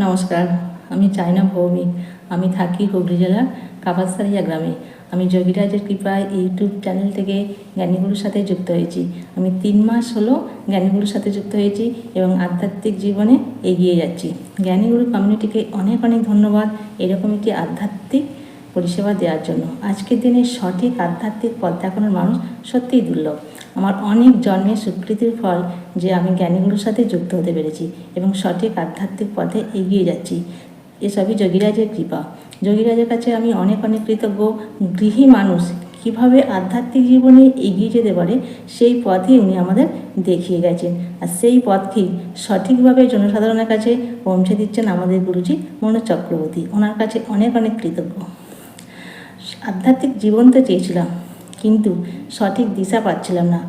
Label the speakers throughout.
Speaker 1: নমস্কার, আমি চায়না ভৌমিক। আমি থাকি হুগলি জেলার কাপাসিয়া গ্রামে। আমি যোগীরাজের কৃপায় ইউটিউব চ্যানেল থেকে জ্ঞানীগুরুর সাথে যুক্ত হয়েছি। আমি 3 মাস হলো জ্ঞানীগুরুর সাথে যুক্ত হয়েছি এবং আধ্যাত্মিক জীবনে এগিয়ে যাচ্ছি। জ্ঞানীগুরু কমিউনিটিকে অনেক অনেক ধন্যবাদ এরকম একটি আধ্যাত্মিক পরিষেবা দেওয়ার জন্য। আজকের দিনে সঠিক আধ্যাত্মিক পথ দেখানোর মানুষ সত্যিই দুর্লভ। আমার অনেক জন্মের স্বীকৃতির ফল যে আমি জ্ঞানীগুরুর সাথে যুক্ত হতে পেরেছি এবং সঠিক আধ্যাত্মিক পথে এগিয়ে যাচ্ছি। এসবই যোগীরাজের কৃপা। যোগীরাজের কাছে আমি অনেক অনেক কৃতজ্ঞ। গৃহী মানুষ কীভাবে আধ্যাত্মিক জীবনে এগিয়ে যেতে পারে সেই পথই উনি আমাদের দেখিয়ে গেছেন, আর সেই পথকেই সঠিকভাবে জনসাধারণের কাছে পৌঁছে দিচ্ছেন আমাদের গুরুজি মনোজ চক্রবর্তী। ওনার কাছে অনেক অনেক কৃতজ্ঞ। আধ্যাত্মিক জীবন তো চেয়েছিলাম, কিন্তু সঠিক দিশা পাচ্ছিলাম না।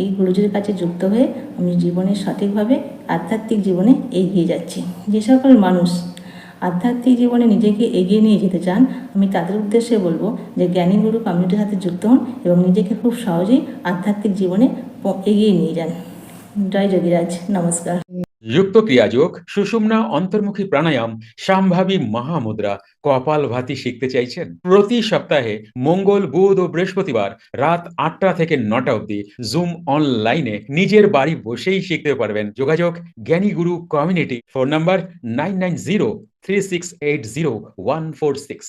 Speaker 1: এই গুরুজির কাছে যুক্ত হয়ে আমি জীবনে সঠিকভাবে আধ্যাত্মিক জীবনে এগিয়ে যাচ্ছি। যে সকল মানুষ আধ্যাত্মিক জীবনে নিজেকে এগিয়ে নিয়ে যেতে চান, আমি তাদের উদ্দেশ্যে বলবো যে জ্ঞানীগুরু কমিউনিটির সাথে যুক্ত হন এবং নিজেকে খুব সহজেই আধ্যাত্মিক জীবনে এগিয়ে নিয়ে যান। জয় যোগীরাজ। নমস্কার।
Speaker 2: যুক্ত ক্রিয়াযোগ, সুষুম্না অন্তর্মুখী প্রাণায়াম, সম্ভাবী মহামুদ্রা, কপালভাতি শিখতে চাইছেন? প্রতি সপ্তাহে মঙ্গল, বুধ ও বৃহস্পতিবার রাত 8টা থেকে 9টা অবধি জুম অনলাইনে নিজের বাড়ি বসেই শিখতে পারবেন। যোগাযোগ জ্ঞানীগুরু কমিউনিটি। Phone number 9903680146।